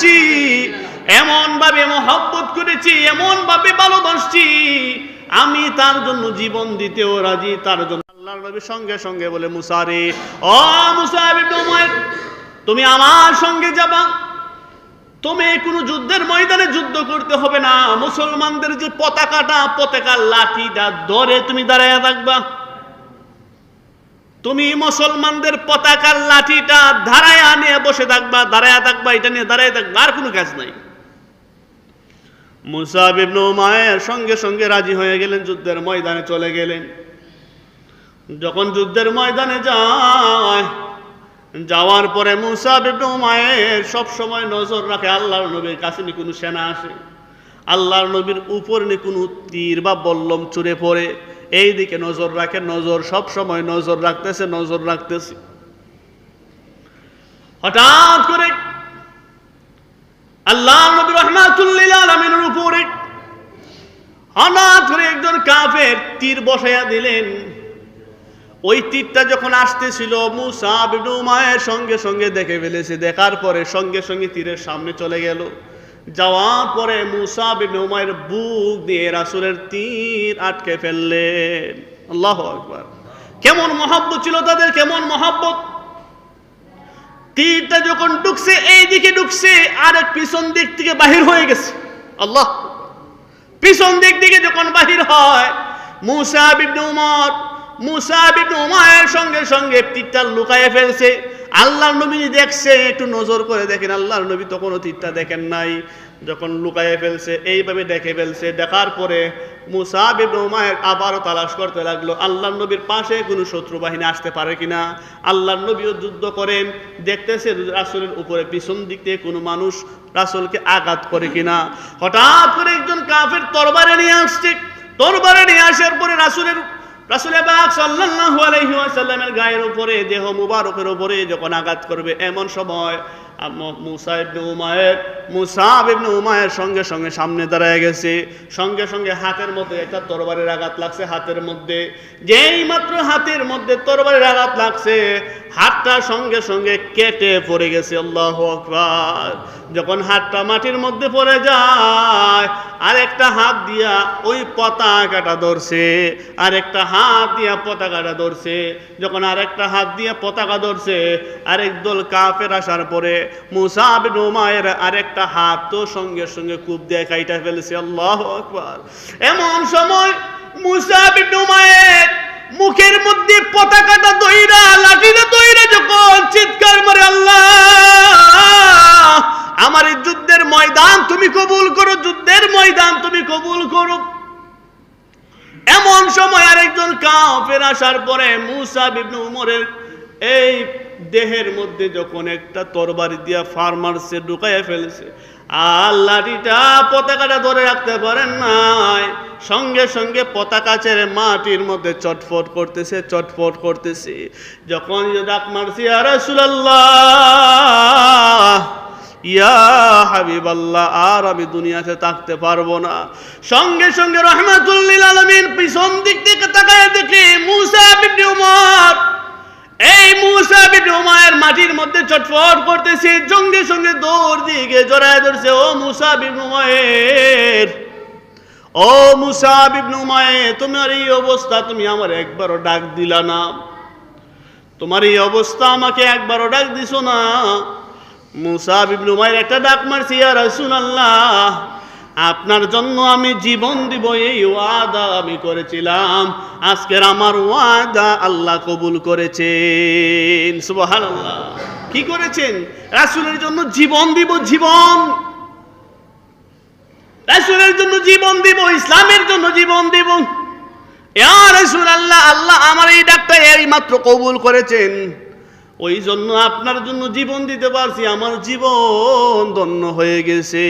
করেছি, এমন ভাবে মহব্বত করেছি, এমন ভাবে ভালোবাসছি, আমি তার জন্য জীবন দিতেও রাজি। তার জন্য আল্লাহর নবী সঙ্গে সঙ্গে বলে, মুসা রে, ও মুসাব ইবনে উমাইর, তুমি আমার সঙ্গে যাবা। তুমি কোনো যুদ্ধের ময়দানে যুদ্ধ করতে হবে না, মুসলমানদের যে পতাকাটা, পতাকার লাঠিটা ধরে তুমি দাঁড়ায় থাকবা। তুমি মুসলমানদের পতাকার লাঠিটা ধারায় নিয়ে বসে থাকবা, দাঁড়ায় থাকবা, এটা নিয়ে দাঁড়ায় থাকবা, আর কোনো কাজ নাই। মুসাব ইবনে উমাইর সঙ্গে সঙ্গে রাজি হয়ে গেলেন, যুদ্ধের ময়দানে চলে গেলেন। যখন যুদ্ধের ময়দানে যায়, যাওয়ার পরে মুসাব ইবনে উমাইর সব সময় নজর রাখে আল্লাহর নবীর কাছে নি কোনো সেনা আসে, আল্লাহর নবীর উপর নি কোনো তীর বা বল্লম চুরে পড়ে, এই দিকে নজর রাখে। নজর সব সময় নজর রাখতেছে, নজর রাখতেছে। হঠাৎ করে আল্লাহর নবী রাহমাতুল লিল আলামিনের উপরে হঠাৎ করে একজন কাফের তীর বসাইয়া দিলেন। ওই তীরটা যখন আসতেছিল, মুসাব ইবনে উমাইর সঙ্গে সঙ্গে দেখে ফেলেছে। দেখার পরে সঙ্গে সঙ্গে তীরের সামনে চলে গেল। যাওয়ার পরে মুসাব ইবনে উমাইর বুক দিয়ে রাসূলের তীর আটকে ফেললেন। আল্লাহু আকবার! কেমন মহব্বত ছিল তাদের, কেমন মহব্বত! তীরটা যখন ঢুকছে, এই দিকে ঢুকছে, আর এক পিছন দিক থেকে বাহির হয়ে গেছে। আল্লাহ! পিছন দিক থেকে যখন বাহির হয়, মুসাব ইবনে উমাইর সঙ্গে সঙ্গে তীরটা লুকায়ে ফেলছে। আল্লাহর নবী দেখছে, একটু নজর করে দেখেন, আল্লাহর নবী তখনও তীরটা দেখেন নাই। যখন লুকায়ে ফেলছে, এইভাবে দেখে ফেলছে, দেখার পরে মুসাব ইবনে উমাইর আবারও তালাশ করতে লাগলো আল্লাহর নবীর পাশে কোনো শত্রু বাহিনী আসতে পারে কিনা। আল্লাহর নবীও যুদ্ধ করেন, দেখতেছে রাসূলের উপরে পিছন দিক থেকে কোনো মানুষ রাসূলকে আঘাত করে কিনা। হঠাৎ করে একজন কাফের তরবারে নিয়ে আসছে। তরবারে নিয়ে আসার পরে রাসূল পাক সাল্লাল্লাহু আলাইহি ওয়াসাল্লামের গায়ের উপরে, দেহ মুবারকের উপরে যখন আঘাত করবে, এমন সময় মুসাব ইবনে উমাইর সঙ্গে সঙ্গে সামনে দাঁড়ায় গেছে। সঙ্গে সঙ্গে হাতের মধ্যে একটা তরবারির আঘাত লাগছে। হাতের মধ্যে যেই মাত্র হাতের মধ্যে তরবারির আঘাত লাগছে, হাতটা সঙ্গে সঙ্গে কেটে পড়ে গেছে। আল্লাহু আকবার! যখন হাতটা মাটির মধ্যে পড়ে যায়, আরেকটা হাত দিয়া ওই পতাকাটা ধরছে, আরেকটা হাত দিয়া পতাকাটা ধরছে। যখন আরেকটা হাত দিয়া পতাকা ধরছে, আরেক দল কাফের আসার পরে মুসাব ইবনে উমাইর আরেকটা হাত তো সঙ্গে সঙ্গে কূপ দিয়ে কাইটা ফেলেছে। আল্লাহু আকবার! এমন সময় মুসাব ইবনে উমাইর মুখের মধ্যে পতাকাটা দইরা, লাঠিটা দইরা যখন চিৎকার মারে, আল্লাহ, আমার এই যুদ্ধের ময়দান তুমি কবুল করো, যুদ্ধের ময়দান তুমি কবুল করো। এমন সময় আরেকজন কাফের আসার পরে মুসাব ইবনে উমরের এই দেহের মধ্যে যখন একটা তরবারি দিয়া ফার মারছে, ঢুকাইয়া ফেলেছে, আর লাঠিটা পতাকাটা ধরে রাখতে পারেন নাই। সঙ্গে সঙ্গে পতাকা ছেড়ে মাটির মধ্যে চটফট করতেছে, চটফট করতেছে। যখন ডাক মারছি, ইয়া রাসূলুল্লাহ, ইয়া হাবিবাল্লাহ, আর আমি দুনিয়াতে থাকতে পারবো না। সঙ্গে সঙ্গে রাহমাতুল লিল আলামিন পিছন দিক থেকে তাকায় দেখে মুসাব ইবনে উমর, এই মুসাব ইবনে উমাইর মাটির মধ্যে চটফট করতেছে। সঙ্গে সঙ্গে দৌড় দিকে জড়ায় ধরছে। ও মুসাব ইবনে উমাইর, ও মুসাব ইবনে উমাইর, তোমার এই অবস্থা, তুমি আমার একবারও ডাক দিলা না। তোমার এই অবস্থা, আমাকে একবারও ডাক দিছো না। মুসাব ইবনে উমাইর একটা ডাক মারছে, ইয়া রাসূলুল্লাহ, আপনার জন্য আমি জীবন দিব, এই ওয়াদা আমি করেছিলাম। আজকের আমার ওয়াদা আল্লাহ কবুল করেছেন। সুবহানাল্লাহ! কি করেছেন? রাসূলের জন্য জীবন দিব, জীবন, রাসূলের জন্য জীবন দিব, ইসলামের জন্য জীবন দিব। ইয়া রাসূলুল্লাহ, আল্লাহ আমার এই ডাকটা এই মাত্র কবুল করেছেন, ওই জন্য আপনার জন্য জীবন দিতে পারছি, আমার জীবন ধন্য হয়ে গেছে।